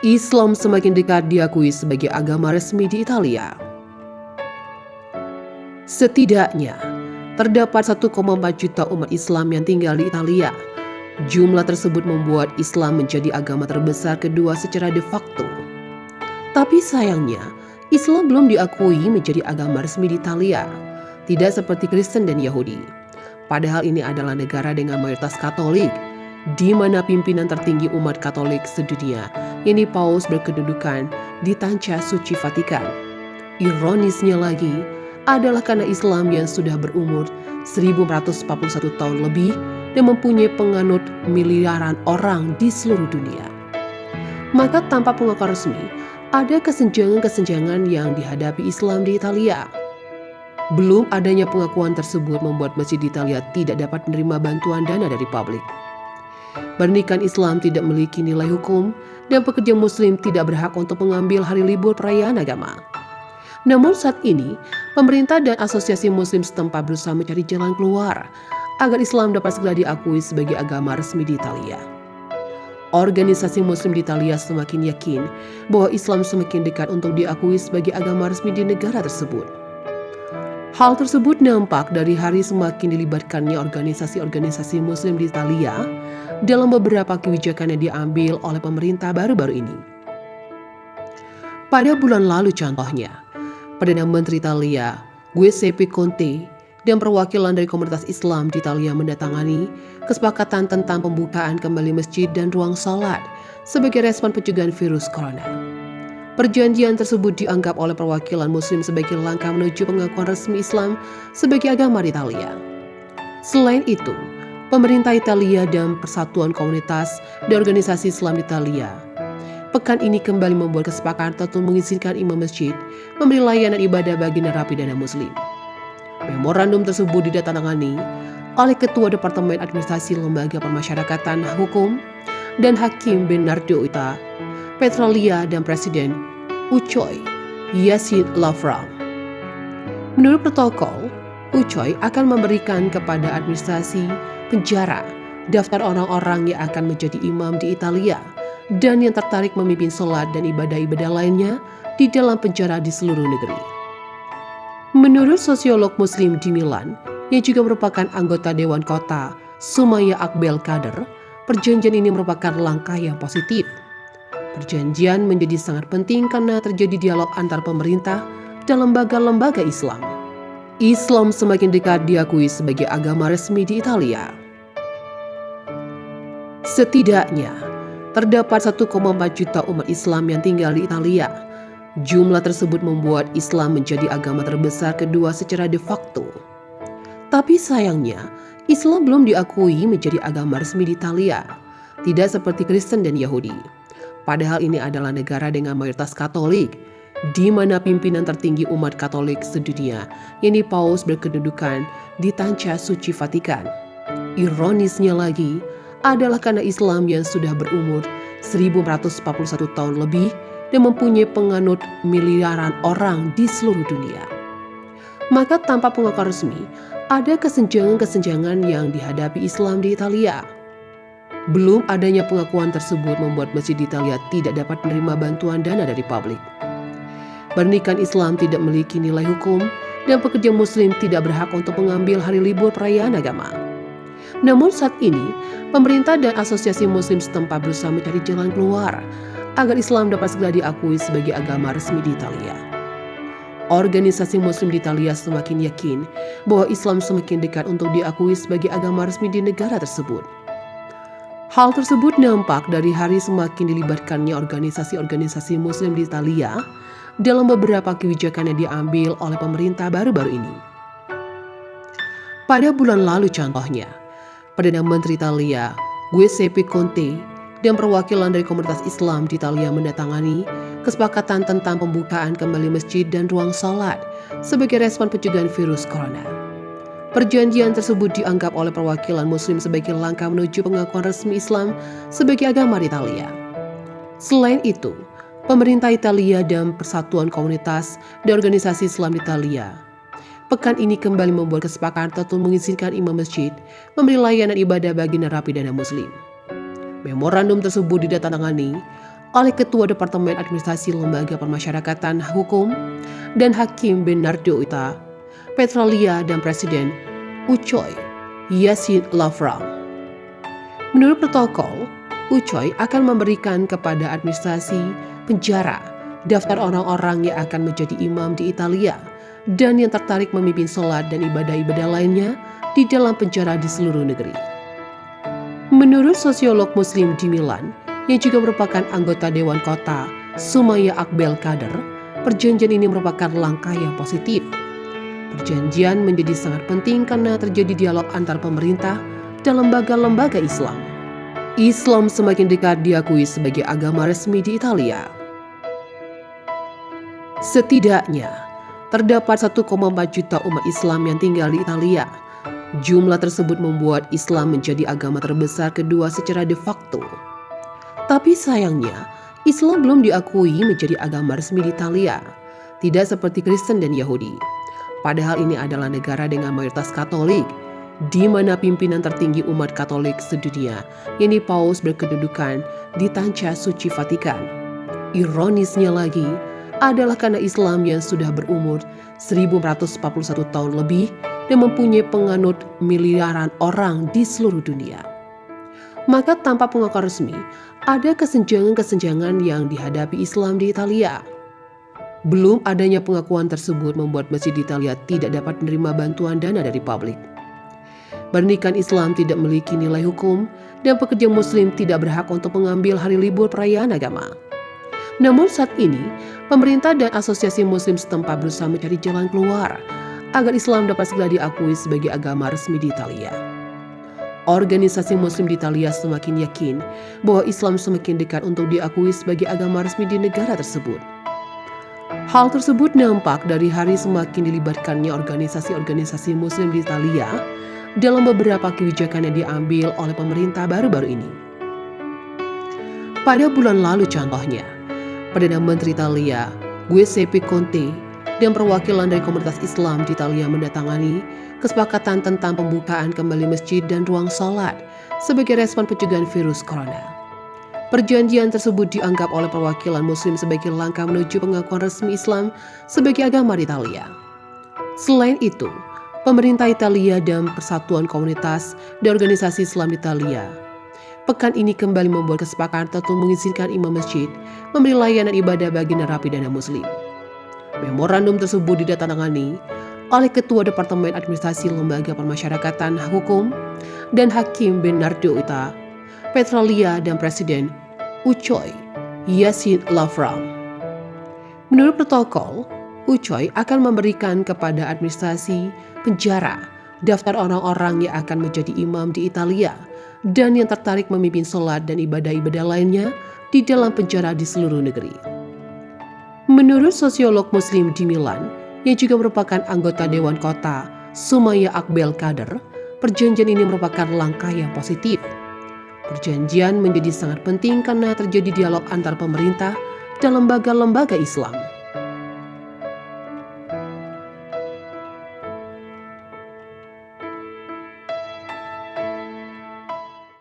Islam semakin dekat diakui sebagai agama resmi di Italia. Setidaknya, terdapat 1,4 juta umat Islam yang tinggal di Italia. Jumlah tersebut membuat Islam menjadi agama terbesar kedua secara de facto. Tapi sayangnya, Islam belum diakui menjadi agama resmi di Italia, tidak seperti Kristen dan Yahudi. Padahal ini adalah negara dengan mayoritas Katolik, di mana pimpinan tertinggi umat Katolik sedunia, yakni Paus, berkedudukan di Tanca Suci Vatikan. Ironisnya lagi, adalah karena Islam yang sudah berumur 1441 tahun lebih dan mempunyai penganut miliaran orang di seluruh dunia. Maka tanpa pengakuan resmi, ada kesenjangan-kesenjangan yang dihadapi Islam di Italia. Belum adanya pengakuan tersebut membuat masjid di Italia tidak dapat menerima bantuan dana dari publik. Pernikahan Islam tidak memiliki nilai hukum dan pekerja muslim tidak berhak untuk mengambil hari libur perayaan agama. Namun saat ini, pemerintah dan asosiasi muslim setempat berusaha mencari jalan keluar agar Islam dapat segera diakui sebagai agama resmi di Italia. Organisasi muslim di Italia semakin yakin bahwa Islam semakin dekat untuk diakui sebagai agama resmi di negara tersebut. Hal tersebut nampak dari hari semakin dilibatkannya organisasi-organisasi muslim di Italia dalam beberapa kebijakan yang diambil oleh pemerintah baru-baru ini. Pada bulan lalu contohnya, Perdana Menteri Italia, Giuseppe Conte, dan perwakilan dari komunitas Islam di Italia mendatangani kesepakatan tentang pembukaan kembali masjid dan ruang salat sebagai respon pencegahan virus corona. Perjanjian tersebut dianggap oleh perwakilan muslim sebagai langkah menuju pengakuan resmi Islam sebagai agama di Italia. Selain itu, pemerintah Italia dan Persatuan Komunitas dan Organisasi Islam di Italia pekan ini kembali membuat kesepakatan untuk mengizinkan imam masjid memberi layanan ibadah bagi narapidana muslim. Memorandum tersebut ditandatangani oleh Ketua Departemen Administrasi Lembaga Permasyarakatan Hukum dan Hakim Bernardo Ita Petralia dan Presiden Ucoy Yasin Lavram. Menurut protokol, Ucoy akan memberikan kepada administrasi penjara daftar orang-orang yang akan menjadi imam di Italia dan yang tertarik memimpin sholat dan ibadah-ibadah lainnya di dalam penjara di seluruh negeri. Menurut sosiolog muslim di Milan, yang juga merupakan anggota Dewan Kota Sumaya Akbel Kader, perjanjian ini merupakan langkah yang positif. Perjanjian menjadi sangat penting karena terjadi dialog antar pemerintah dan lembaga-lembaga Islam. Islam semakin dekat diakui sebagai agama resmi di Italia. Setidaknya, terdapat 1,4 juta umat Islam yang tinggal di Italia. Jumlah tersebut membuat Islam menjadi agama terbesar kedua secara de facto. Tapi sayangnya, Islam belum diakui menjadi agama resmi di Italia, tidak seperti Kristen dan Yahudi. Padahal ini adalah negara dengan mayoritas Katolik, di mana pimpinan tertinggi umat Katolik sedunia, yakni Paus, berkedudukan di Tanca Suci Vatikan. Ironisnya lagi, adalah karena Islam yang sudah berumur 1441 tahun lebih dan mempunyai penganut miliaran orang di seluruh dunia. Maka tanpa pengakuan resmi, ada kesenjangan-kesenjangan yang dihadapi Islam di Italia. Belum adanya pengakuan tersebut membuat masjid di Italia tidak dapat menerima bantuan dana dari publik. Pernikahan Islam tidak memiliki nilai hukum dan pekerja muslim tidak berhak untuk mengambil hari libur perayaan agama. Namun saat ini, pemerintah dan asosiasi muslim setempat berusaha mencari jalan keluar agar Islam dapat segera diakui sebagai agama resmi di Italia. Organisasi muslim di Italia semakin yakin bahwa Islam semakin dekat untuk diakui sebagai agama resmi di negara tersebut. Hal tersebut nampak dari hari semakin dilibatkannya organisasi-organisasi muslim di Italia dalam beberapa kebijakan yang diambil oleh pemerintah baru-baru ini. Pada bulan lalu contohnya, Perdana Menteri Italia, Giuseppe Conte, dan perwakilan dari komunitas Islam di Italia mendatangani kesepakatan tentang pembukaan kembali masjid dan ruang salat sebagai respon pencegahan virus corona. Perjanjian tersebut dianggap oleh perwakilan muslim sebagai langkah menuju pengakuan resmi Islam sebagai agama di Italia. Selain itu, pemerintah Italia dan Persatuan Komunitas dan Organisasi Islam di Italia pekan ini kembali membuat kesepakatan untuk mengizinkan imam masjid memberi layanan ibadah bagi narapidana muslim. Memorandum tersebut ditandatangani oleh Ketua Departemen Administrasi Lembaga Permasyarakatan Hukum dan Hakim Bernardo Ita Petralia dan Presiden Ucoy Yassin Lavram. Menurut protokol, Ucoy akan memberikan kepada administrasi penjara daftar orang-orang yang akan menjadi imam di Italia dan yang tertarik memimpin sholat dan ibadah-ibadah lainnya di dalam penjara di seluruh negeri. Menurut sosiolog Muslim di Milan, yang juga merupakan anggota Dewan Kota, Sumaya Akbel Kader, perjanjian ini merupakan langkah yang positif. Perjanjian menjadi sangat penting karena terjadi dialog antar pemerintah dan lembaga-lembaga Islam. Islam semakin dekat diakui sebagai agama resmi di Italia. Setidaknya, terdapat 1,4 juta umat Islam yang tinggal di Italia. Jumlah tersebut membuat Islam menjadi agama terbesar kedua secara de facto. Tapi sayangnya, Islam belum diakui menjadi agama resmi di Italia, tidak seperti Kristen dan Yahudi. Padahal ini adalah negara dengan mayoritas Katolik, di mana pimpinan tertinggi umat Katolik sedunia, yakni Paus, berkedudukan di Tanca Suci Vatikan. Ironisnya lagi, adalah karena Islam yang sudah berumur 1441 tahun lebih dan mempunyai penganut miliaran orang di seluruh dunia. Maka tanpa pengakuan resmi, ada kesenjangan-kesenjangan yang dihadapi Islam di Italia. Belum adanya pengakuan tersebut membuat masjid di Italia tidak dapat menerima bantuan dana dari publik. Pernikahan Islam tidak memiliki nilai hukum dan pekerja muslim tidak berhak untuk mengambil hari libur perayaan agama. Namun saat ini, pemerintah dan asosiasi muslim setempat berusaha mencari jalan keluar agar Islam dapat segera diakui sebagai agama resmi di Italia. Organisasi muslim di Italia semakin yakin bahwa Islam semakin dekat untuk diakui sebagai agama resmi di negara tersebut. Hal tersebut nampak dari hari semakin dilibatkannya organisasi-organisasi muslim di Italia dalam beberapa kebijakan yang diambil oleh pemerintah baru-baru ini. Pada bulan lalu contohnya, Perdana Menteri Italia, Giuseppe Conte, dan perwakilan dari komunitas Islam di Italia mendatangani kesepakatan tentang pembukaan kembali masjid dan ruang sholat sebagai respon pencegahan virus corona. Perjanjian tersebut dianggap oleh perwakilan muslim sebagai langkah menuju pengakuan resmi Islam sebagai agama di Italia. Selain itu, pemerintah Italia dan Persatuan Komunitas dan Organisasi Islam di Italia pekan ini kembali membuat kesepakatan untuk mengizinkan imam masjid memberi layanan ibadah bagi narapidana muslim. Memorandum tersebut ditandatangani oleh Ketua Departemen Administrasi Lembaga Permasyarakatan Hukum dan Hakim Bernardo Ita Petralia dan Presiden Ucoy Yassin Lavram. Menurut protokol, Ucoy akan memberikan kepada administrasi penjara daftar orang-orang yang akan menjadi imam di Italia dan yang tertarik memimpin sholat dan ibadah-ibadah lainnya di dalam penjara di seluruh negeri. Menurut sosiolog Muslim di Milan, yang juga merupakan anggota Dewan Kota, Sumaya Akbel Kader, perjanjian ini merupakan langkah yang positif. Perjanjian menjadi sangat penting karena terjadi dialog antar pemerintah dan lembaga-lembaga Islam.